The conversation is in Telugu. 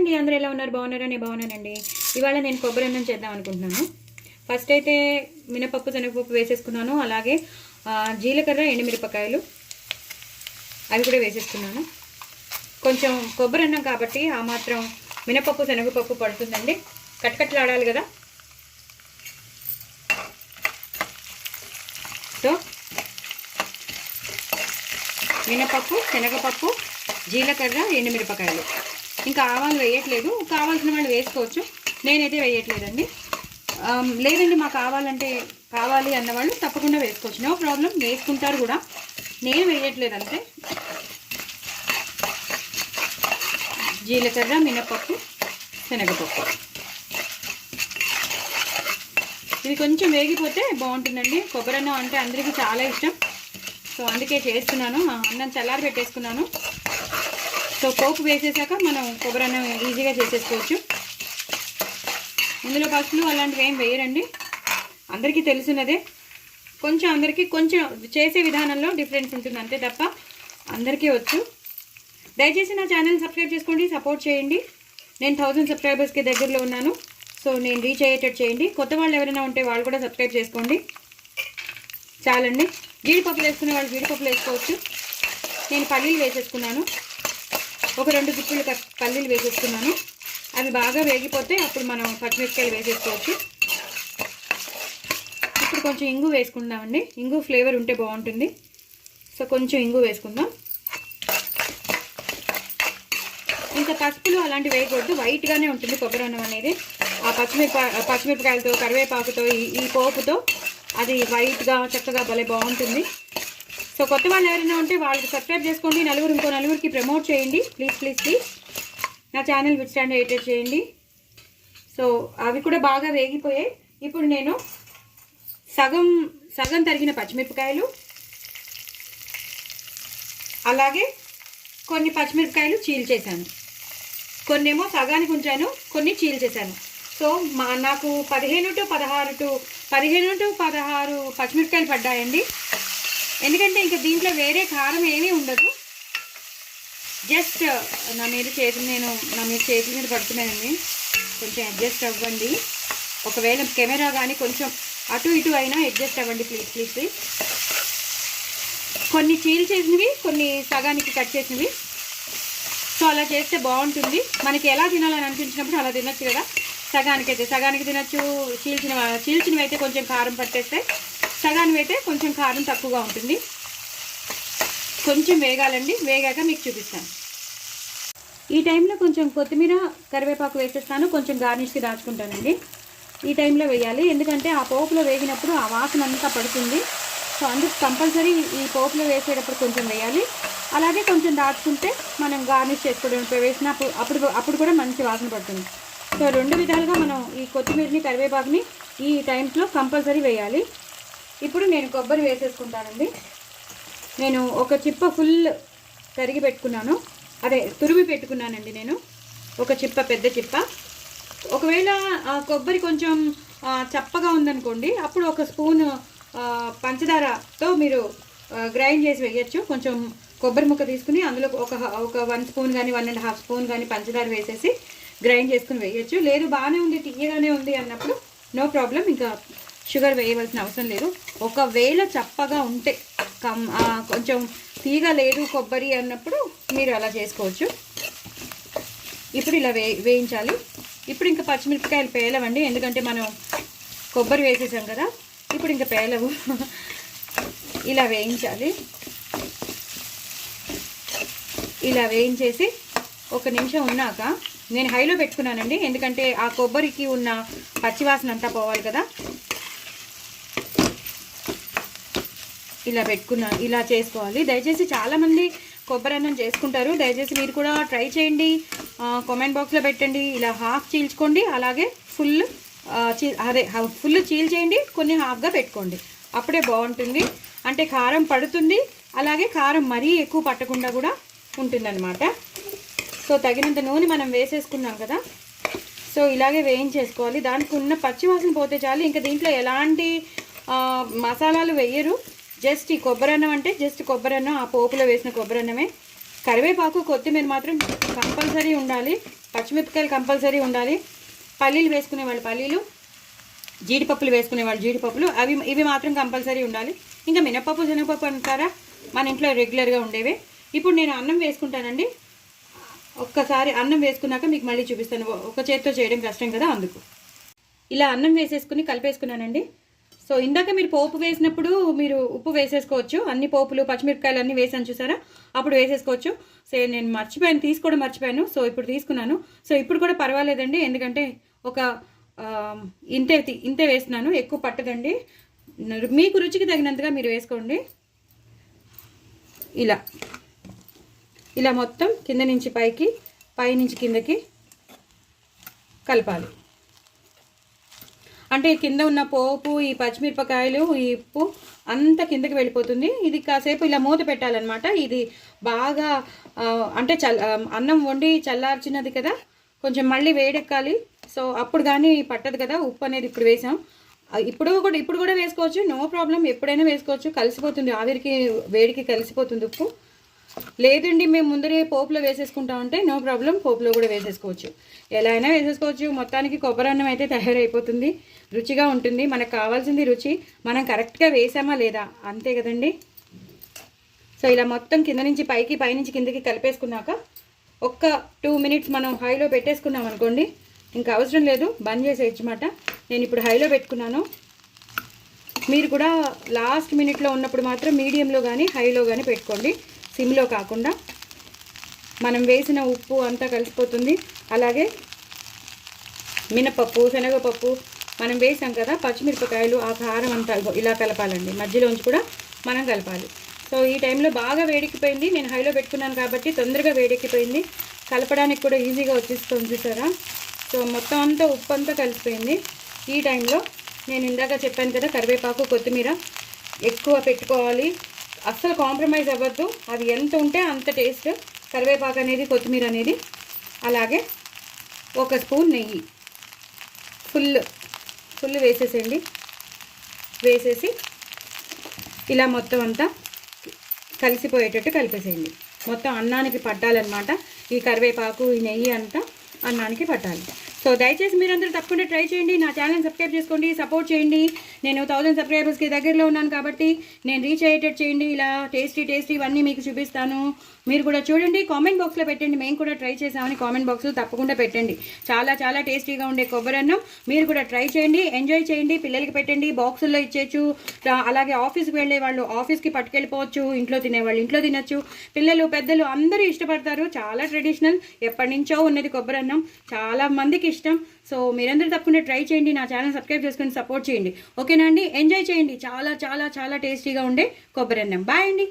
అండి, అందరూ ఎలా ఉన్నారు? బాగున్నారా? నేను బాగున్నానండి. ఇవాళ నేను కొబ్బరి అన్నం చేద్దాం అనుకుంటున్నాను. ఫస్ట్ అయితే మినపప్పు శనగపప్పు వేసేసుకున్నాను. అలాగే జీలకర్ర ఎండుమిరపకాయలు అవి కూడా వేసేసుకున్నాను. కొంచెం కొబ్బరి అన్నం కాబట్టి ఆ మాత్రం మినపప్పు శనగపప్పు పడుతుందండి. కట్కట్లాడాలి కదా. సో మినపప్పు శనగపప్పు జీలకర్ర ఎండుమిరపకాయలు, ఇంకా ఆవాలు వేయట్లేదు. కావాల్సిన వాళ్ళు వేసుకోవచ్చు, నేనైతే వేయట్లేదండి. లేదండి మాకు కావాలి అన్నవాళ్ళు తప్పకుండా వేసుకోవచ్చు, నో ప్రాబ్లం, వేసుకుంటారు కూడా. నేను వేయట్లేదు అంతే. జీలకర్ర మినపప్పు శనగపప్పు ఇవి కొంచెం వేగిపోతే బాగుంటుందండి. కొబ్బరి అన్నం అంటే అందరికీ చాలా ఇష్టం. సో అందుకే చేస్తున్నాను. అన్నం చల్లారి పెట్టేసుకున్నాను. సో పోపు వేసేసాక మనం కొబ్బరి అన్నం ఈజీగా చేసేసుకోవచ్చు. ఇందులో పసులు అలాంటివి ఏం వేయరండి, అందరికీ తెలిసినదే. అందరికీ కొంచెం చేసే విధానంలో డిఫరెన్స్ ఉంటుంది అంతే తప్ప అందరికీ వచ్చు. దయచేసి నా ఛానల్ సబ్స్క్రైబ్ చేసుకోండి, సపోర్ట్ చేయండి. నేను 1000 సబ్స్క్రైబర్స్కి దగ్గరలో ఉన్నాను. సో నేను రీచ్ అయ్యేటట్టు చేయండి. కొత్త వాళ్ళు ఎవరైనా ఉంటే వాళ్ళు కూడా సబ్స్క్రైబ్ చేసుకోండి. చాలండి. జీడిపప్పులు వేసుకునే వాళ్ళు జీడిపప్పులు వేసుకోవచ్చు. నేను పల్లీలు వేసేసుకున్నాను. ఒక 2 గుప్పులు పల్లీలు వేసేసుకున్నాను. అవి బాగా వేగిపోతే అప్పుడు మనం పచ్చిమిరపకాయలు వేసేసుకోవచ్చు. ఇప్పుడు కొంచెం ఇంగు వేసుకుందామండి. ఇంగు ఫ్లేవర్ ఉంటే బాగుంటుంది. సో కొంచెం ఇంగు వేసుకుందాం. ఇంకా పసుపులు అలాంటివి వేయకూడదు, వైట్గానే ఉంటుంది కొబ్బరి అన్నం అనేది. ఆ పచ్చిమిరపకాయలతో కరివేపాకుతో ఈ పోపుతో అది వైట్గా చక్కగా భలే బాగుంటుంది. సో కొత్త వాళ్ళు ఎవరైనా ఉంటే వాళ్ళకి సబ్స్క్రైబ్ చేసుకోండి. ఇంకో నలుగురికి ప్రమోట్ చేయండి ప్లీజ్. నా ఛానల్ విచ్చాండ్ ఎడిట్ చేయండి. సో అవి కూడా బాగా వేగిపోయాయి. ఇప్పుడు నేను సగం తరిగిన పచ్చిమిరపకాయలు, అలాగే కొన్ని పచ్చిమిరపకాయలు చీల్చేసాను. కొన్నేమో సగానికి ఉంచాను, కొన్ని చీల్చేసాను. సో నాకు 15 to 16 పచ్చిమిరపకాయలు పడ్డాయండి. ఎందుకంటే ఇంకా దీంట్లో వేరే కారం ఏమీ ఉండదు. జస్ట్ నా మీద చేతుల మీద పడుతున్నానండి, కొంచెం అడ్జస్ట్ అవ్వండి. ఒకవేళ కెమెరా కానీ కొంచెం అటు ఇటు అయినా అడ్జస్ట్ అవ్వండి ప్లీజ్. కొన్ని చీల్చేసినవి, కొన్ని సగానికి కట్ చేసినవి. సో అలా చేస్తే బాగుంటుంది. మనకి ఎలా తినాలని అనిపించినప్పుడు అలా తినచ్చు కదా. సగానికి తినచ్చు. చీల్చినవి అయితే కొంచెం కారం పట్టేస్తే, సగానివి అయితే కొంచెం కారం తక్కువగా ఉంటుంది. కొంచెం వేగాలండి. వేగాక మీకు చూపిస్తాను. ఈ టైంలో కొంచెం కొత్తిమీర కరివేపాకు వేసేస్తాను. కొంచెం గార్నిష్కి దాచుకుంటానండి. ఈ టైంలో వేయాలి, ఎందుకంటే ఆ పోపులో వేగినప్పుడు ఆ వాసన అంతా పడుతుంది. సో అందుకు కంపల్సరీ ఈ పోపులో వేసేటప్పుడు కొంచెం వేయాలి. అలాగే కొంచెం దాచుకుంటే మనం గార్నిష్ చేసుకోవడం వేసినప్పుడు అప్పుడు కూడా మంచి వాసన పడుతుంది. సో 2 విధాలుగా మనం ఈ కొత్తిమీరని కరివేపాకుని ఈ టైమ్స్లో కంపల్సరీ వేయాలి. ఇప్పుడు నేను కొబ్బరి వేసేసుకుంటానండి. నేను ఒక చిప్ప ఫుల్ తరిగి పెట్టుకున్నాను, తురిమి పెట్టుకున్నానండి. నేను ఒక చిప్ప, పెద్ద చిప్ప. ఒకవేళ కొబ్బరి కొంచెం చప్పగా ఉందనుకోండి, అప్పుడు ఒక స్పూన్ పంచదారతో మీరు గ్రైండ్ చేసి వేయచ్చు. కొంచెం కొబ్బరి ముక్క తీసుకుని అందులో ఒక 1 స్పూన్ కానీ 1.5 స్పూన్ కానీ పంచదార వేసేసి గ్రైండ్ చేసుకుని వేయచ్చు. లేదు బాగానే ఉంది, తీయగానే ఉంది అన్నప్పుడు నో ప్రాబ్లం, ఇంకా షుగర్ వేయవలసిన అవసరం లేదు. ఒకవేళ చప్పగా ఉంటే కొంచెం తీగ లేదు కొబ్బరి అన్నప్పుడు మీరు అలా చేసుకోవచ్చు. ఇప్పుడు ఇలా వేయించాలి. ఇప్పుడు ఇంకా పచ్చిమిరపకాయలు పేలవండి, ఎందుకంటే మనం కొబ్బరి వేసేసాం కదా. ఇప్పుడు ఇంకా పేలవు. ఇలా వేయించాలి. ఇలా వేయించేసి 1 నిమిషం ఉన్నాక నేను హైలో పెట్టుకున్నానండి, ఎందుకంటే ఆ కొబ్బరికి ఉన్న పచ్చివాసన అంతా పోవాలి కదా. ఇలా చేసుకోవాలి. దయచేసి చాలామంది కొబ్బరి అన్నం చేసుకుంటారు, దయచేసి మీరు కూడా ట్రై చేయండి. కామెంట్ బాక్స్లో పెట్టండి. ఇలా హాఫ్ చీల్చుకోండి, అలాగే ఫుల్ చీల్చేయండి, కొన్ని హాఫ్గా పెట్టుకోండి. అప్పుడే బాగుంటుంది. అంటే కారం పడుతుంది, అలాగే కారం మరీ ఎక్కువ పట్టకుండా కూడా ఉంటుందన్నమాట. సో తగినంత నూనె మనం వేసేసుకున్నాం కదా. సో ఇలాగే వేయించేసుకోవాలి. దానికి ఉన్న పచ్చివాసన పోతే చాలు. ఇంకా దీంట్లో ఎలాంటి మసాలాలు వేయరు. జస్ట్ ఈ కొబ్బరి అన్నం అంటే జస్ట్ కొబ్బరి అన్నం, ఆ పోపులో వేసిన కొబ్బరి అన్నమే. కరివేపాకు కొత్తిమీర మాత్రం కంపల్సరీ ఉండాలి. పచ్చిమిరపకాయలు కంపల్సరీ ఉండాలి. పల్లీలు వేసుకునే వాళ్ళు పల్లీలు, జీడిపప్పులు వేసుకునే వాళ్ళు జీడిపప్పులు, ఇవి మాత్రం కంపల్సరీ ఉండాలి. ఇంకా మినపప్పు శనగపప్పు అంటారా మన ఇంట్లో రెగ్యులర్గా ఉండేవే. ఇప్పుడు నేను అన్నం వేసుకుంటానండి. ఒక్కసారి అన్నం వేసుకున్నాక మీకు మళ్ళీ చూపిస్తాను. ఒక చేతితో చేయడం కష్టం కదా, అందుకు ఇలా అన్నం వేసేసుకుని కలిపేసుకున్నానండి. సో ఇందాక మీరు పోపు వేసినప్పుడు మీరు ఉప్పు వేసేసుకోవచ్చు. అన్ని పోపులు పచ్చిమిరపకాయలు అన్నీ వేసాను చూసారా, అప్పుడు వేసేసుకోవచ్చు. సో నేను మర్చిపోయాను, తీసుకోవడం మర్చిపోయాను. సో ఇప్పుడు తీసుకున్నాను. సో ఇప్పుడు కూడా పర్వాలేదండి, ఎందుకంటే ఒక ఇంతే వేస్తున్నాను, ఎక్కువ పట్టదండి. మీకు రుచికి తగినంతగా మీరు వేసుకోండి. ఇలా మొత్తం కింద నుంచి పైకి, పై నుంచి కిందకి కలపాలి. అంటే కింద ఉన్న పోపు, ఈ పచ్చిమిరపకాయలు, ఈ ఉప్పు అంతా కిందకి వెళ్ళిపోతుంది. ఇది కాసేపు ఇలా మూత పెట్టాలన్నమాట. ఇది బాగా అంటే అన్నం వండి చల్లార్చినది కదా, కొంచెం మళ్ళీ వేడెక్కాలి. సో అప్పుడు కానీ పట్టదు కదా ఉప్పు అనేది. ఇప్పుడు వేసాం, ఇప్పుడు కూడా వేసుకోవచ్చు, నో ప్రాబ్లం, ఎప్పుడైనా వేసుకోవచ్చు. కలిసిపోతుంది, ఆవిరికి వేడికి కలిసిపోతుంది ఉప్పు. లేదండి మేము ముందరే పోపులో వేసేసుకుంటామంటే నో ప్రాబ్లం, పోపులో కూడా వేసేసుకోవచ్చు, ఎలా అయినా వేసేసుకోవచ్చు. మొత్తానికి కొబ్బరి అన్నం అయితే తయారైపోతుంది, రుచిగా ఉంటుంది. మనకు కావాల్సింది రుచి, మనం కరెక్ట్గా వేసామా లేదా అంతే కదండి. సో ఇలా మొత్తం కింద నుంచి పైకి, పైనుంచి కిందకి కలిపేసుకున్నాక ఒక్క 2 మినిట్స్ మనం హైలో పెట్టేసుకున్నాం అనుకోండి, ఇంకా అవసరం లేదు, బంద్ చేసేయచ్చమాట. నేను ఇప్పుడు హైలో పెట్టుకున్నాను. మీరు కూడా లాస్ట్ మినిట్లో ఉన్నప్పుడు మాత్రం మీడియంలో కానీ హైలో కానీ పెట్టుకోండి, సిమ్లో కాకుండా. మనం వేసిన ఉప్పు అంతా కలిసిపోతుంది. అలాగే మినపప్పు, శనగపప్పు మనం వేసాం కదా, పచ్చిమిరపకాయలు, ఆ కారం అంతా ఇలా కలపాలండి. మధ్యలోంచి కూడా మనం కలపాలి. సో ఈ టైంలో బాగా వేడెక్కిపోయింది, నేను హైలో పెట్టుకున్నాను కాబట్టి తొందరగా వేడెక్కిపోయింది, కలపడానికి కూడా ఈజీగా వచ్చేస్తుంది చూసారా. సో మొత్తం అంతా ఉప్పు అంతా కలిసిపోయింది. ఈ టైంలో నేను ఇందాక చెప్పాను కదా, కరివేపాకు, కొత్తిమీర ఎక్కువ పెట్టుకోవాలి, అస్సలు కాంప్రమైజ్ అవ్వద్దు. అది ఎంత ఉంటే అంత టేస్ట్, కరివేపాకు అనేది, కొత్తిమీర అనేది. అలాగే 1 స్పూన్ నెయ్యి ఫుల్ వేసేసేయండి. వేసేసి ఇలా మొత్తం అంతా కలిసిపోయేటట్టు కలిపేసేయండి. మొత్తం అన్నానికి పట్టాలన్నమాట. ఈ కరివేపాకు, ఈ నెయ్యి అంతా అన్నానికి పట్టాలి. సో దయచేసి మీరందరూ తప్పకుండా ట్రై చేయండి. నా ఛానల్ సబ్స్క్రైబ్ చేసుకోండి, సపోర్ట్ చేయండి. నేను 1000 సబ్స్క్రైబర్స్కి దగ్గరలో ఉన్నాను కాబట్టి నేను రీచ్ అయ్యేటట్టు చేయండి. ఇలా టేస్టీ ఇవన్నీ మీకు చూపిస్తాను. మీరు కూడా చూడండి, కామెంట్ బాక్స్లో పెట్టండి, మేము కూడా ట్రై చేసామని కామెంట్ బాక్స్లో తప్పకుండా పెట్టండి. చాలా టేస్టీగా ఉండే కొబ్బరి అన్నం మీరు కూడా ట్రై చేయండి, ఎంజాయ్ చేయండి. పిల్లలకి పెట్టండి, బాక్సుల్లో ఇచ్చేయచ్చు. అలాగే ఆఫీస్కి వెళ్ళే వాళ్ళు ఆఫీస్కి పట్టుకెళ్ళిపోవచ్చు, ఇంట్లో తినేవాళ్ళు ఇంట్లో తినచ్చు. పిల్లలు పెద్దలు అందరూ ఇష్టపడతారు. చాలా ట్రెడిషనల్, ఎప్పటి నుంచో ఉన్నది కొబ్బరి అన్నం, చాలా మందికి ఇష్టం. సో మీరందరూ తప్పకుండా ట్రై చేయండి, నా ఛానల్ సబ్స్క్రైబ్ చేసుకొని సపోర్ట్ చేయండి. ఓకేనా అండి, ఎంజాయ్ చేయండి. చాలా టేస్టీగా ఉండే కొబ్బరి అన్నం. బాయ్ అండి.